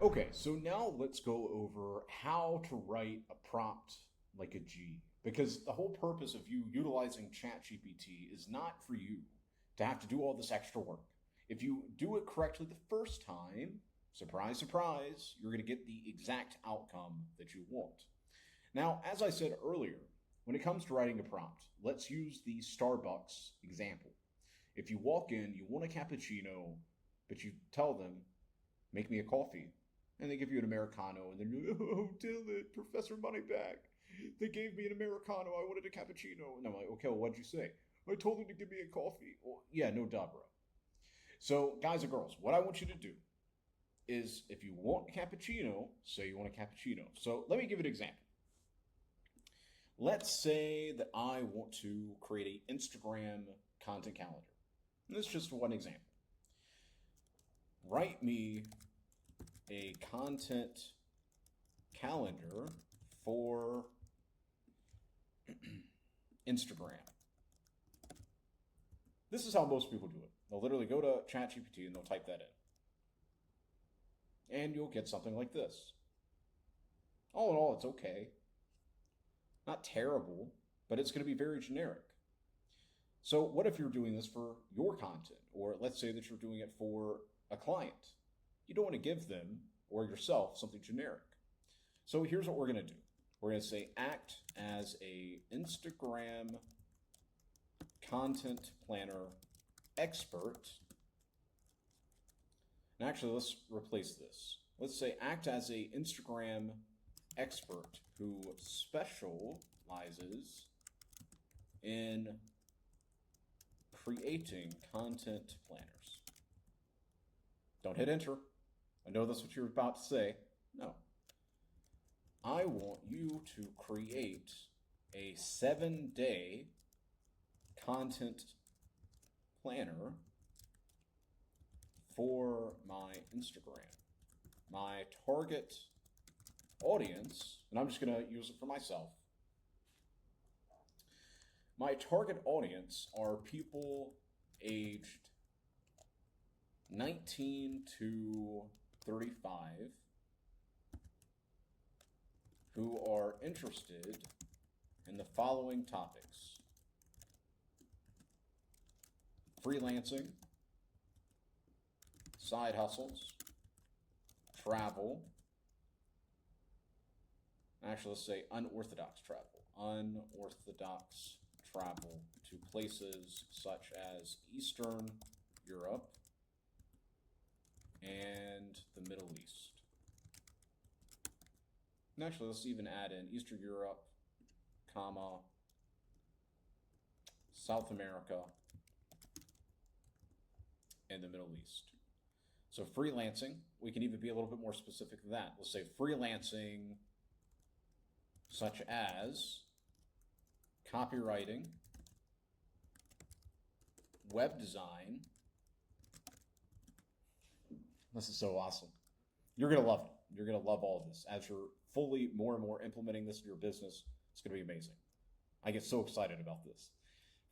Okay, so now let's go over how to write a prompt like a G. Because the whole purpose of you utilizing ChatGPT is not for you to have to do all this extra work. If you do it correctly the first time, surprise, surprise, you're going to get the exact outcome that you want. Now, as I said earlier, when it comes to writing a prompt, let's use the Starbucks example. If you walk in, you want a cappuccino, but you tell them, make me a coffee. And they give you an Americano, and then you're, oh, Dylan, Professor Moneyback. They gave me an Americano. I wanted a cappuccino. And I'm like, okay, well, what'd you say? I told them to give me a coffee. Well, yeah, no duh, bro. So, guys and girls, what I want you to do is if you want a cappuccino, say you want a cappuccino. So, let me give you an example. Let's say that I want to create an Instagram content calendar. And this is just one example. Write me a content calendar for Instagram. This is how most people do it. They'll literally go to ChatGPT and they'll type that in. And you'll get something like this. All in all, it's okay. Not terrible, but it's going to be very generic. So, what if you're doing this for your content? Or let's say that you're doing it for a client. You don't want to give them or yourself something generic. So here's what we're going to do. We're going to say act as a Instagram content planner expert. And actually, let's replace this. Let's say act as a Instagram expert who specializes in creating content planners. Don't hit enter. I know that's what you're about to say. No. I want you to create a 7-day content planner for my Instagram. My target audience, and I'm just going to use it for myself. My target audience are people aged 19 to 35 who are interested in the following topics: freelancing, side hustles, travel. Actually, let's say unorthodox travel. Unorthodox travel to places such as Eastern Europe and the Middle East. And actually, let's even add in Eastern Europe, comma, South America, and the Middle East. So freelancing, we can even be a little bit more specific than that. Let's say freelancing such as copywriting, web design. This is so awesome. You're going to love it. You're going to love all of this. As you're fully more and more implementing this in your business, it's going to be amazing. I get so excited about this.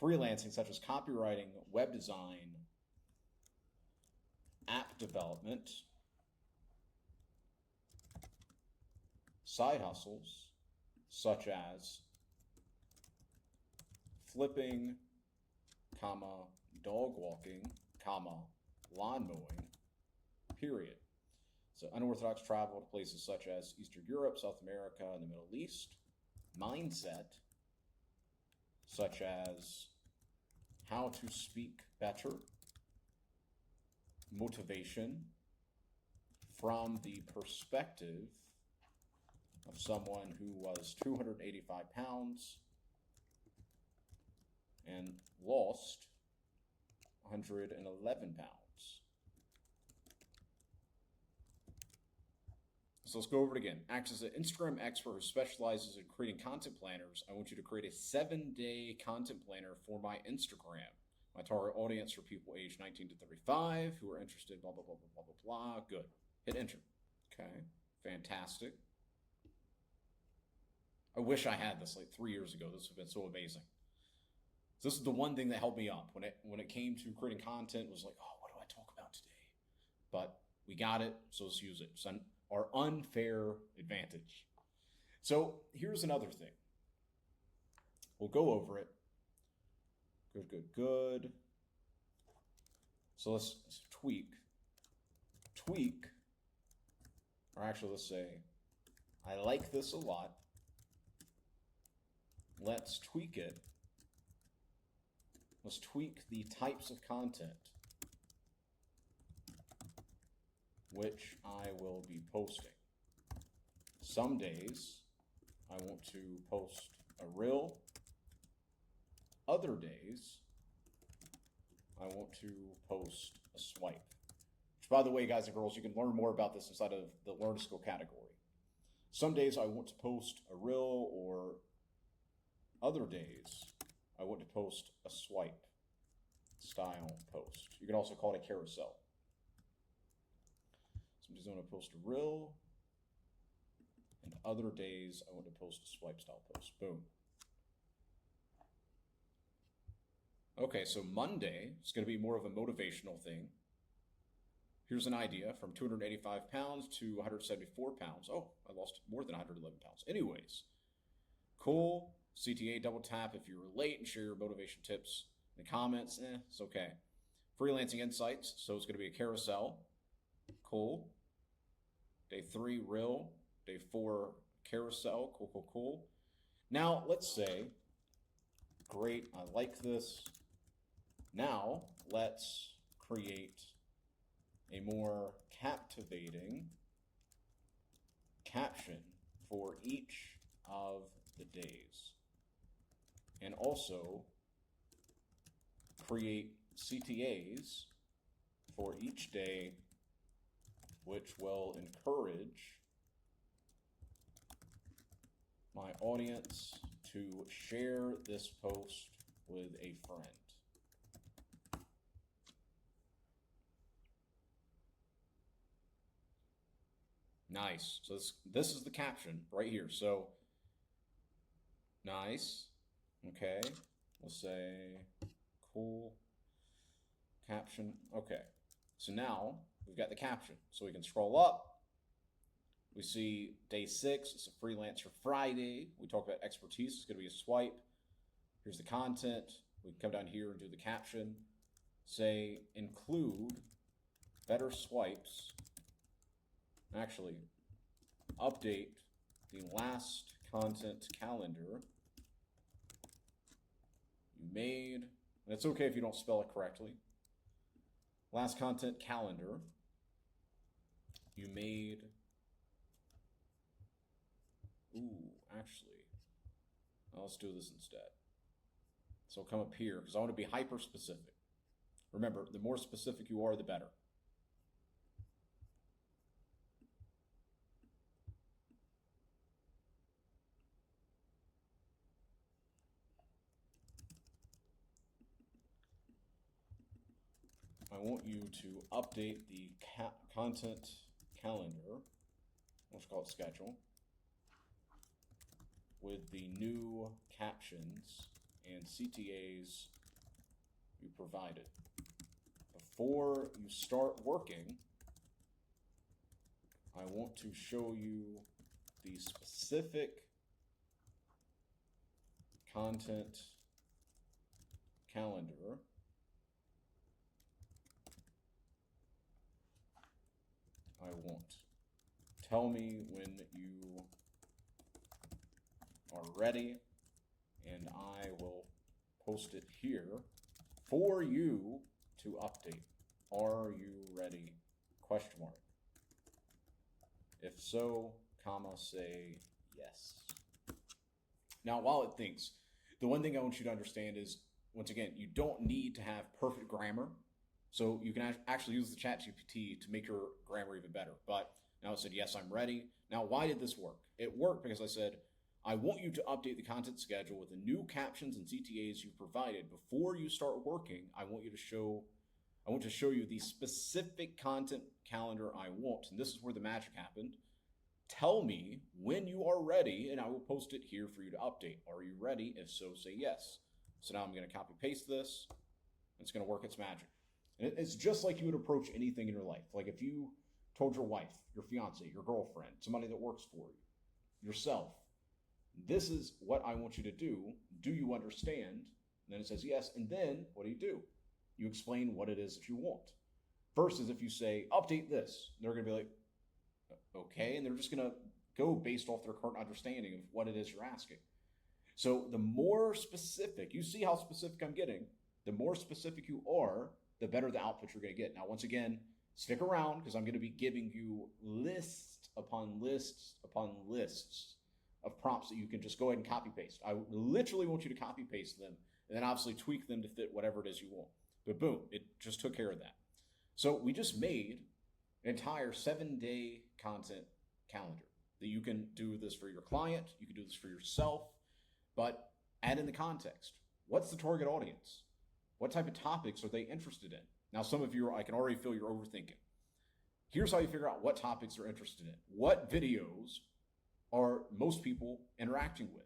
Freelancing such as copywriting, web design, app development, side hustles such as flipping, comma, dog walking, comma, lawn mowing, period. So unorthodox travel to places such as Eastern Europe, South America, and the Middle East. Mindset, such as how to speak better. Motivation, from the perspective of someone who was 285 pounds and lost 111 pounds. So let's go over it again. Acts as an Instagram expert who specializes in creating content planners. I want you to create a 7-day content planner for my Instagram. My target audience for people aged 19 to 35 who are interested, blah, blah, blah, blah, blah, blah, blah. Good. Hit enter. Okay. Fantastic. I wish I had this like 3 years ago. This would have been so amazing. So this is the one thing that helped me up when it came to creating content. It was like, oh, what do I talk about today? But we got it, so let's use it. So our unfair advantage. So here's another thing. We'll go over it. Good. So let's tweak, or actually let's say, I like this a lot. Let's tweak it. Let's tweak the types of content which I will be posting. Some days I want to post a reel. Other days I want to post a swipe. Which, by the way, guys and girls, you can learn more about this inside of the Learn to Skill category. Some days I want to post a reel, or other days I want to post a swipe style post. You can also call it a carousel. Some days I want to post a reel, and other days I want to post a swipe style post. Boom. Okay, so Monday is going to be more of a motivational thing. Here's an idea: from 285 pounds to 174 pounds. Oh, I lost more than 111 pounds. Anyways, cool. CTA double tap if you were late and share your motivation tips in the comments. It's okay. Freelancing insights. So it's going to be a carousel. Cool. Day 3, reel. Day 4, carousel. Cool. Now, let's say, great, I like this. Now, let's create a more captivating caption for each of the days. And also create CTAs for each day, which will encourage my audience to share this post with a friend. Nice. So this is the caption right here. So nice. Okay. We'll say cool caption. Okay. So now we've got the caption. So we can scroll up. We see day 6. It's a Freelancer Friday. We talk about expertise. It's going to be a swipe. Here's the content. We can come down here and do the caption. Say include better swipes. Actually, update the last content calendar you made. And it's okay if you don't spell it correctly. Last content calendar you made. Actually, let's do this instead. So I'll come up here because I want to be hyper specific. Remember, the more specific you are, the better. I want you to update the content calendar, let's call it schedule, with the new captions and CTAs you provided. Before you start working, I want to show you the specific content calendar I want. Tell me when you are ready, and I will post it here for you to update. Are you ready? Question mark. If so, comma, say yes. Now, while it thinks, the one thing I want you to understand is, once again, you don't need to have perfect grammar. So you can actually use the ChatGPT to make your grammar even better. But now it said, yes, I'm ready. Now, why did this work? It worked because I said, I want you to update the content schedule with the new captions and CTAs you provided. Before you start working, I want to show you the specific content calendar I want. And this is where the magic happened. Tell me when you are ready, and I will post it here for you to update. Are you ready? If so, say yes. So now I'm going to copy paste this. It's going to work its magic. And it's just like you would approach anything in your life. Like if you told your wife, your fiance, your girlfriend, somebody that works for you, yourself, this is what I want you to do. Do you understand? And then it says yes. And then what do? You explain what it is that you want. Versus if you say, update this, they're going to be like, okay. And they're just going to go based off their current understanding of what it is you're asking. So the more specific, you see how specific I'm getting, the more specific you are, the better the output you're going to get. Now, once again, stick around because I'm going to be giving you list upon lists upon lists of prompts that you can just go ahead and copy paste. I literally want you to copy paste them and then obviously tweak them to fit whatever it is you want. But boom, it just took care of that. So we just made an entire 7-day content calendar that you can do this for your client, you can do this for yourself, but add in the context. What's the target audience? What type of topics are they interested in? Now, some of you, I can already feel you're overthinking. Here's how you figure out what topics they're interested in. What videos are most people interacting with?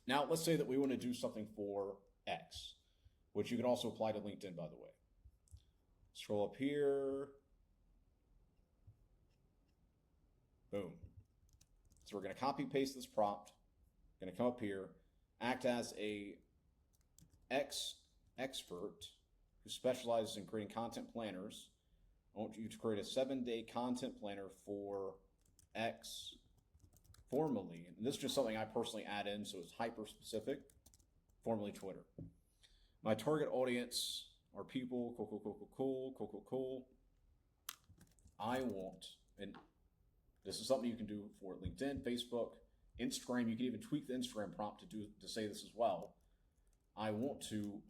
Now, let's say that we want to do something for X, which you can also apply to LinkedIn, by the way. Scroll up here. Boom. So we're going to copy paste this prompt. Going to come up here, act as a X expert who specializes in creating content planners. I want you to create a 7-day content planner for X formerly. And this is just something I personally add in, so it's hyper specific, formerly Twitter. My target audience are people, cool. I want, and this is something you can do for LinkedIn, Facebook, Instagram. You can even tweak the Instagram prompt to say this as well. I want to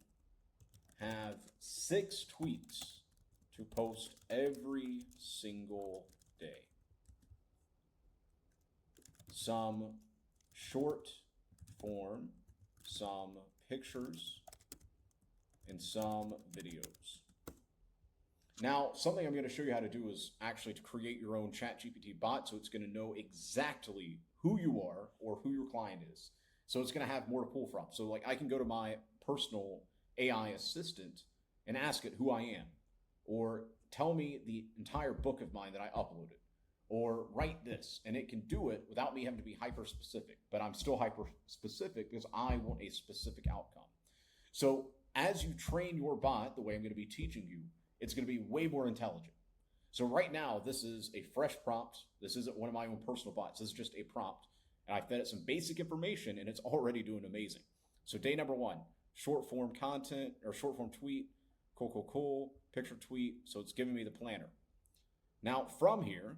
have 6 tweets to post every single day. Some short form, some pictures, and some videos. Now, something I'm going to show you how to do is actually to create your own ChatGPT bot, so it's going to know exactly who you are or who your client is. So it's going to have more to pull from. So like I can go to my personal AI assistant and ask it who I am, or tell me the entire book of mine that I uploaded, or write this, and it can do it without me having to be hyper specific, but I'm still hyper specific because I want a specific outcome. So as you train your bot the way I'm going to be teaching you, it's going to be way more intelligent. So right now, this is a fresh prompt. This isn't one of my own personal bots. This is just a prompt. And I fed it some basic information, and it's already doing amazing. So day number 1, short form content or short form tweet, cool, picture tweet. So it's giving me the planner. Now from here,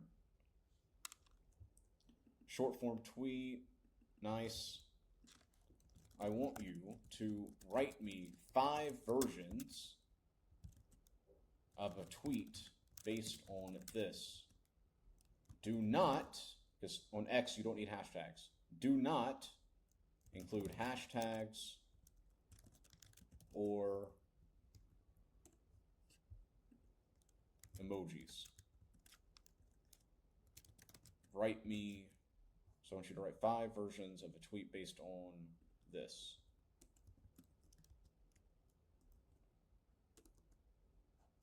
short form tweet, nice. I want you to write me 5 versions of a tweet based on this. Do not, because on X you don't need hashtags, do not include hashtags or emojis. Write me, so I want you to write 5 versions of a tweet based on this.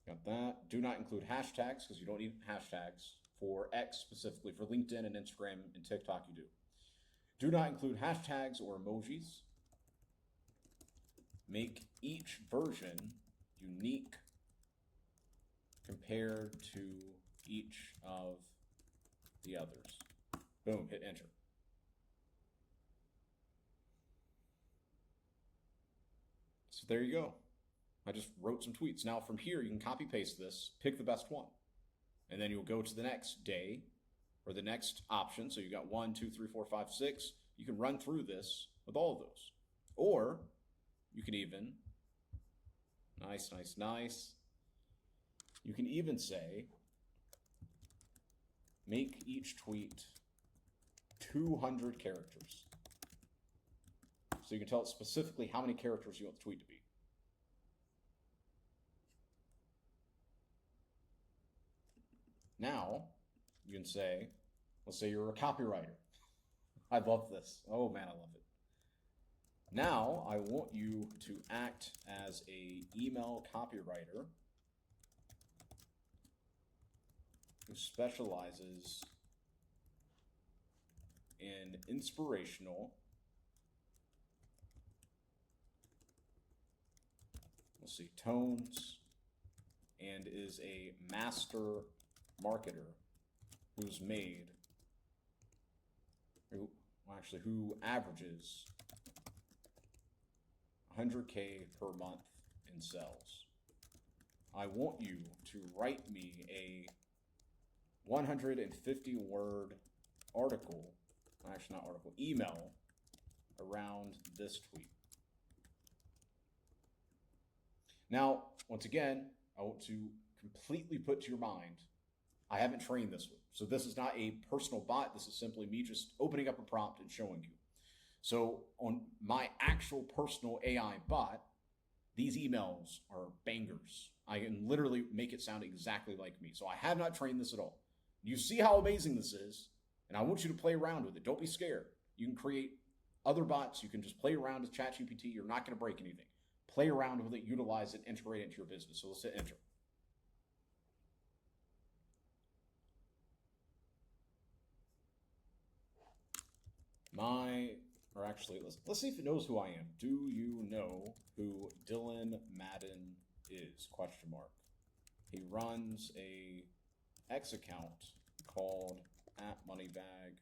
Got that. Do not include hashtags because you don't need hashtags for X specifically. For LinkedIn and Instagram and TikTok, you do. Do not include hashtags or emojis. Make each version unique compared to each of the others. Boom, hit enter. So there you go. I just wrote some tweets. Now from here, you can copy paste this, pick the best one. And then you'll go to the next day or the next option. So you got 1, 2, 3, 4, 5, 6. You can run through this with all of those. Or you can even, nice. You can even say, make each tweet 200 characters. So you can tell it specifically how many characters you want the tweet to be. Now, you can say, let's say you're a copywriter. I love this. Oh man, I love it. Now, I want you to act as a email copywriter who specializes in inspirational, let's see, tones, and is a master marketer who's made, who averages 100K per month in sales. I want you to write me a 150-word article, actually not article, email around this tweet. Now, once again, I want to completely put to your mind, I haven't trained this one. So this is not a personal bot. This is simply me just opening up a prompt and showing you. So on my actual personal AI bot, these emails are bangers. I can literally make it sound exactly like me. So I have not trained this at all. You see how amazing this is, and I want you to play around with it. Don't be scared. You can create other bots. You can just play around with ChatGPT. You're not going to break anything. Play around with it, utilize it, integrate it into your business. So let's hit enter. Let's see if it knows who I am. Do you know who Dylan Madden is? Question mark. He runs a X account called @Moneybag,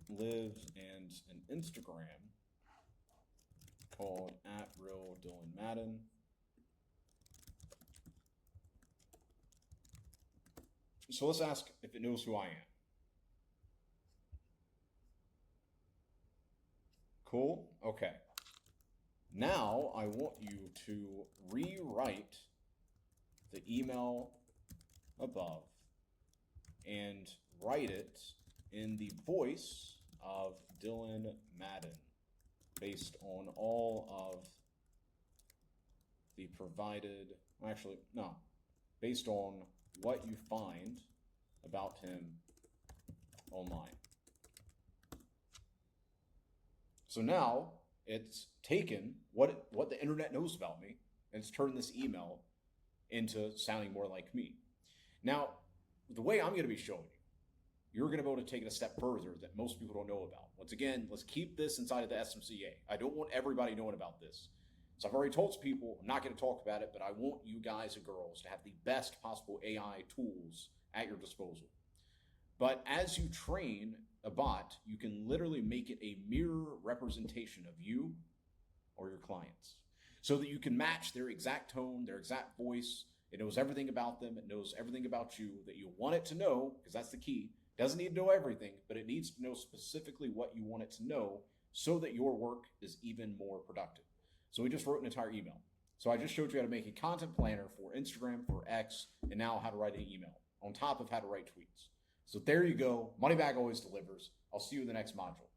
lives and an Instagram called @RealDylanMadden. So let's ask if it knows who I am. Cool. Okay. Now I want you to rewrite the email above and write it in the voice of Dylan Madden based on all of the provided, based on what you find about him online. So now it's taken what the internet knows about me and it's turned this email into sounding more like me. Now, the way I'm going to be showing you, you're going to be able to take it a step further that most people don't know about. Once again, let's keep this inside of the SMCA. I don't want everybody knowing about this. So I've already told people I'm not going to talk about it, but I want you guys and girls to have the best possible AI tools at your disposal. But as you train a bot, you can literally make it a mirror representation of you or your clients so that you can match their exact tone, their exact voice. It knows everything about them. It knows everything about you that you want it to know, because that's the key. It doesn't need to know everything, but it needs to know specifically what you want it to know so that your work is even more productive. So we just wrote an entire email. So I just showed you how to make a content planner for Instagram, for X, and now how to write an email on top of how to write tweets. So there you go. Moneybag always delivers. I'll see you in the next module.